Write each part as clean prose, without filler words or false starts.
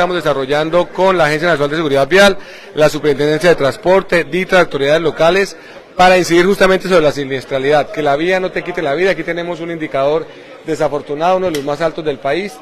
estamos desarrollando con la Agencia Nacional de Seguridad Vial, la Superintendencia de Transporte, DITRA, autoridades locales, para incidir justamente sobre la siniestralidad, que la vía no te quite la vida. Aquí tenemos un indicador desafortunado, uno de los más altos del país,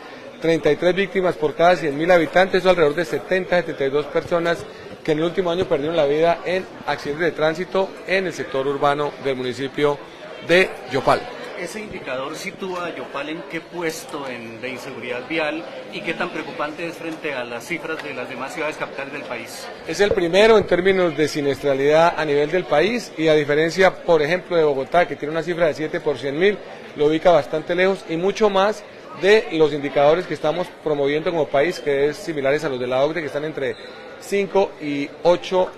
33 víctimas por cada 100.000 habitantes, eso alrededor de 72 personas que en el último año perdieron la vida en accidentes de tránsito en el sector urbano del municipio de Yopal. ¿Ese indicador sitúa a Yopal en qué puesto de inseguridad vial y qué tan preocupante es frente a las cifras de las demás ciudades capitales del país? Es el primero en términos de siniestralidad a nivel del país y a diferencia, por ejemplo, de Bogotá, que tiene una cifra de 7 por 100.000, lo ubica bastante lejos y mucho más de los indicadores que estamos promoviendo como país, que es similares a los de la OCDE, que están entre 5 y 8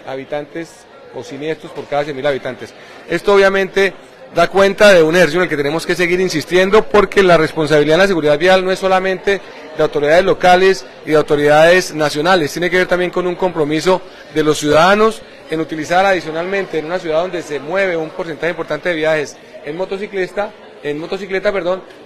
habitantes o siniestros por cada 100.000 habitantes. Esto obviamente da cuenta de un ejercicio en el que tenemos que seguir insistiendo, porque la responsabilidad en la seguridad vial no es solamente de autoridades locales y de autoridades nacionales, tiene que ver también con un compromiso de los ciudadanos en utilizar adicionalmente en una ciudad donde se mueve un porcentaje importante de viajes en motocicleta,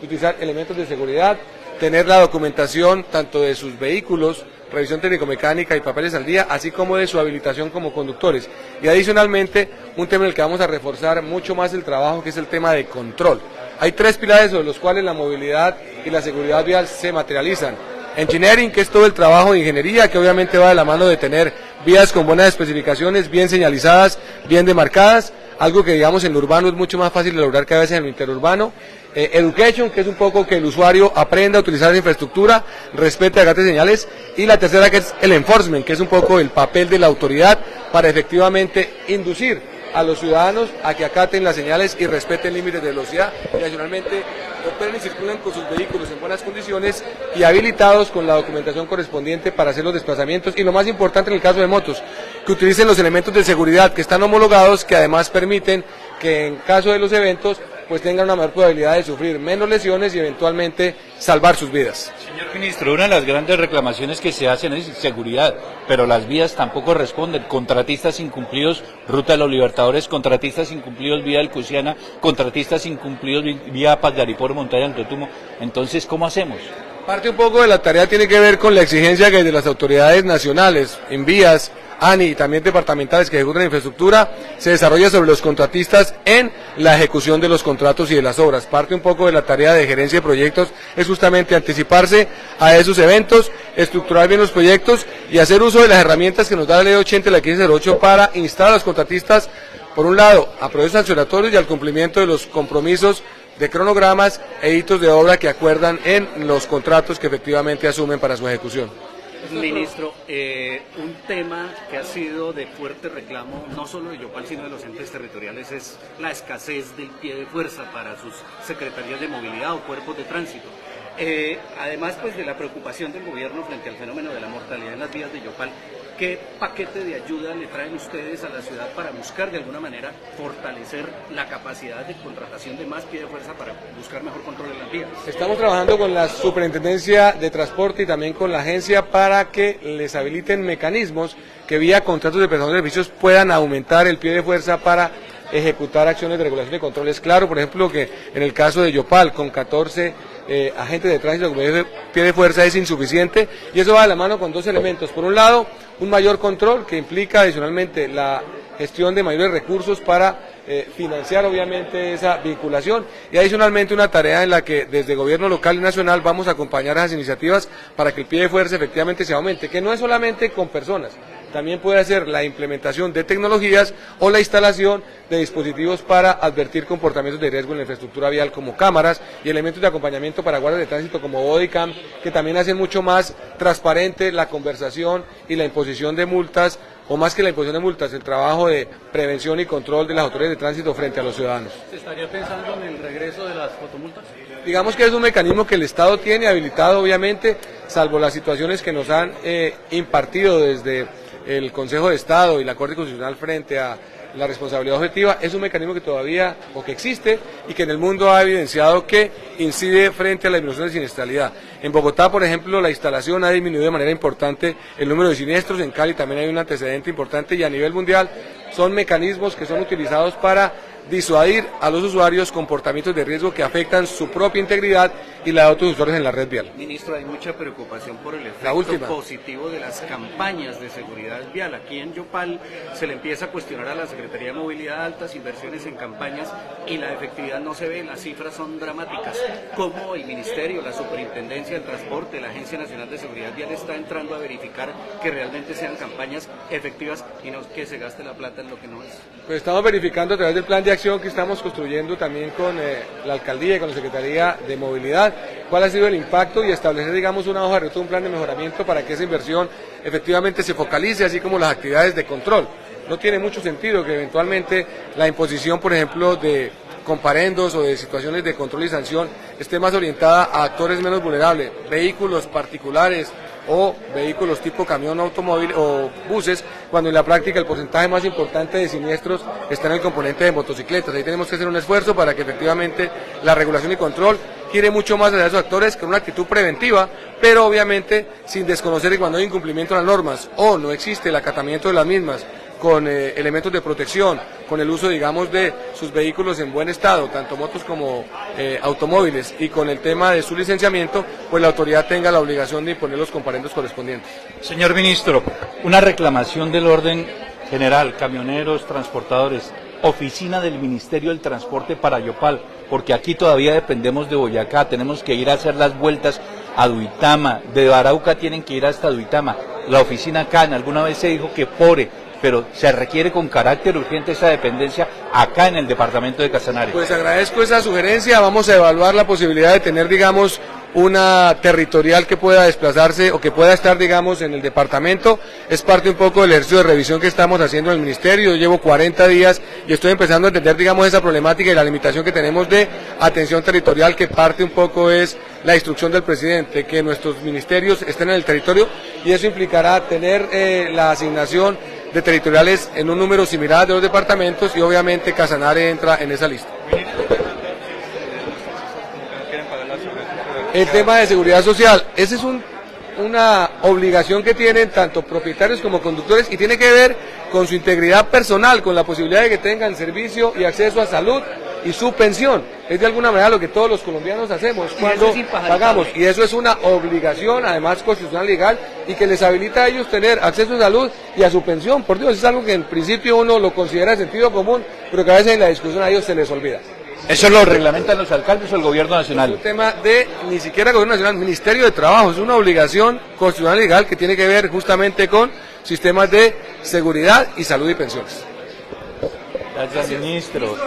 utilizar elementos de seguridad, tener la documentación tanto de sus vehículos, revisión técnico-mecánica y papeles al día, así como de su habilitación como conductores. Y adicionalmente, un tema en el que vamos a reforzar mucho más el trabajo, que es el tema de control. Hay 3 pilares sobre los cuales la movilidad y la seguridad vial se materializan. Engineering, que es todo el trabajo de ingeniería, que obviamente va de la mano de tener vías con buenas especificaciones, bien señalizadas, bien demarcadas, algo que digamos en lo urbano es mucho más fácil de lograr que a veces en lo interurbano. Education, que es un poco que el usuario aprenda a utilizar la infraestructura, respete, acate señales, y la tercera, que es el enforcement, que es un poco el papel de la autoridad para efectivamente inducir a los ciudadanos a que acaten las señales y respeten límites de velocidad y adicionalmente operen y circulen con sus vehículos en buenas condiciones y habilitados con la documentación correspondiente para hacer los desplazamientos, y lo más importante en el caso de motos, que utilicen los elementos de seguridad que están homologados, que además permiten que en caso de los eventos pues tengan una mayor probabilidad de sufrir menos lesiones y eventualmente salvar sus vidas. Señor ministro, una de las grandes reclamaciones que se hacen es seguridad, pero las vías tampoco responden. Contratistas incumplidos, Ruta de los Libertadores, contratistas incumplidos, vía del Cusiana, contratistas incumplidos, vía Paz de Ariporo, Montaña del Totumo. Entonces, ¿cómo hacemos? Parte un poco de la tarea tiene que ver con la exigencia que desde las autoridades nacionales, en vías, ANI y también departamentales que ejecutan la infraestructura, se desarrolla sobre los contratistas en la ejecución de los contratos y de las obras. Parte un poco de la tarea de gerencia de proyectos es justamente anticiparse a esos eventos, estructurar bien los proyectos y hacer uso de las herramientas que nos da la ley 80 y la 1508 para instar a los contratistas, por un lado, a procesos sancionatorios y al cumplimiento de los compromisos de cronogramas e hitos de obra que acuerdan en los contratos que efectivamente asumen para su ejecución. Ministro, un tema que ha sido de fuerte reclamo, no solo de Yopal, sino de los entes territoriales, es la escasez del pie de fuerza para sus secretarías de movilidad o cuerpos de tránsito. Además, pues, de la preocupación del gobierno frente al fenómeno de la mortalidad en las vías de Yopal, ¿qué paquete de ayuda le traen ustedes a la ciudad para buscar de alguna manera fortalecer la capacidad de contratación de más pie de fuerza para buscar mejor control en las vías? Estamos trabajando con la Superintendencia de Transporte y también con la agencia para que les habiliten mecanismos que vía contratos de prestación de servicios puedan aumentar el pie de fuerza para ejecutar acciones de regulación y control. Es claro, por ejemplo, que en el caso de Yopal, con 14 agentes de tránsito con pie de fuerza es insuficiente, y eso va de la mano con 2 elementos. Por un lado, un mayor control que implica adicionalmente la gestión de mayores recursos para financiar obviamente esa vinculación, y adicionalmente una tarea en la que desde gobierno local y nacional vamos a acompañar esas iniciativas para que el pie de fuerza efectivamente se aumente, que no es solamente con personas, también puede ser la implementación de tecnologías o la instalación de dispositivos para advertir comportamientos de riesgo en la infraestructura vial, como cámaras y elementos de acompañamiento para guardias de tránsito como bodycam, que también hacen mucho más transparente la conversación y la imposición de multas, o más que la imposición de multas, el trabajo de prevención y control de las autoridades de tránsito frente a los ciudadanos. ¿Se estaría pensando en el regreso de las fotomultas? Digamos que es un mecanismo que el Estado tiene habilitado, obviamente, salvo las situaciones que nos han impartido desde el Consejo de Estado y la Corte Constitucional frente a la responsabilidad objetiva. Es un mecanismo que todavía, o que existe, y que en el mundo ha evidenciado que incide frente a la disminución de siniestralidad. En Bogotá, por ejemplo, la instalación ha disminuido de manera importante el número de siniestros, en Cali también hay un antecedente importante, y a nivel mundial son mecanismos que son utilizados para disuadir a los usuarios comportamientos de riesgo que afectan su propia integridad y la de otros usuarios en la red vial. Ministro, hay mucha preocupación por el efecto positivo de las campañas de seguridad vial. Aquí en Yopal se le empieza a cuestionar a la Secretaría de Movilidad altas inversiones en campañas y la efectividad no se ve, las cifras son dramáticas. ¿Cómo el Ministerio, la Superintendencia del Transporte, la Agencia Nacional de Seguridad Vial está entrando a verificar que realmente sean campañas efectivas y no que se gaste la plata en lo que no es? Pues estamos verificando a través del plan de acción que estamos construyendo también con la Alcaldía y con la Secretaría de Movilidad cuál ha sido el impacto y establecer, digamos, una hoja de ruta, un plan de mejoramiento para que esa inversión efectivamente se focalice, así como las actividades de control. No tiene mucho sentido que eventualmente la imposición, por ejemplo, de comparendos o de situaciones de control y sanción esté más orientada a actores menos vulnerables, vehículos particulares o vehículos tipo camión, automóvil o buses, cuando en la práctica el porcentaje más importante de siniestros está en el componente de motocicletas. Ahí tenemos que hacer un esfuerzo para que efectivamente la regulación y control gire mucho más hacia esos actores con una actitud preventiva, pero obviamente sin desconocer que cuando hay incumplimiento de las normas o no existe el acatamiento de las mismas, con elementos de protección, con el uso, digamos, de sus vehículos en buen estado, tanto motos como automóviles, y con el tema de su licenciamiento, pues la autoridad tenga la obligación de imponer los comparendos correspondientes. Señor ministro, una reclamación del orden general, camioneros, transportadores, oficina del Ministerio del Transporte para Yopal, porque aquí todavía dependemos de Boyacá, tenemos que ir a hacer las vueltas a Duitama, de Arauca tienen que ir hasta Duitama, la oficina acá, alguna vez se dijo que Pore, pero se requiere con carácter urgente esa dependencia acá en el departamento de Casanare. Pues agradezco esa sugerencia, vamos a evaluar la posibilidad de tener, digamos, una territorial que pueda desplazarse o que pueda estar, digamos, en el departamento. Es parte un poco del ejercicio de revisión que estamos haciendo en el ministerio. Yo llevo 40 días y estoy empezando a entender, digamos, esa problemática y la limitación que tenemos de atención territorial, que parte un poco es la instrucción del presidente, que nuestros ministerios estén en el territorio, y eso implicará tener la asignación de territoriales en un número similar de los departamentos, y obviamente Casanare entra en esa lista. El tema de seguridad social, esa es una obligación que tienen tanto propietarios como conductores, y tiene que ver con su integridad personal, con la posibilidad de que tengan servicio y acceso a salud y su pensión. Es de alguna manera lo que todos los colombianos hacemos cuando pagamos, y eso es una obligación, además constitucional, legal, y que les habilita a ellos tener acceso a salud y a su pensión. Por Dios, es algo que en principio uno lo considera de sentido común, pero que a veces en la discusión a ellos se les olvida. ¿Eso lo reglamentan los alcaldes o el gobierno nacional? Es un tema de, ni siquiera gobierno nacional, Ministerio de Trabajo, es una obligación constitucional legal que tiene que ver justamente con sistemas de seguridad y salud y pensiones. Gracias, ministro.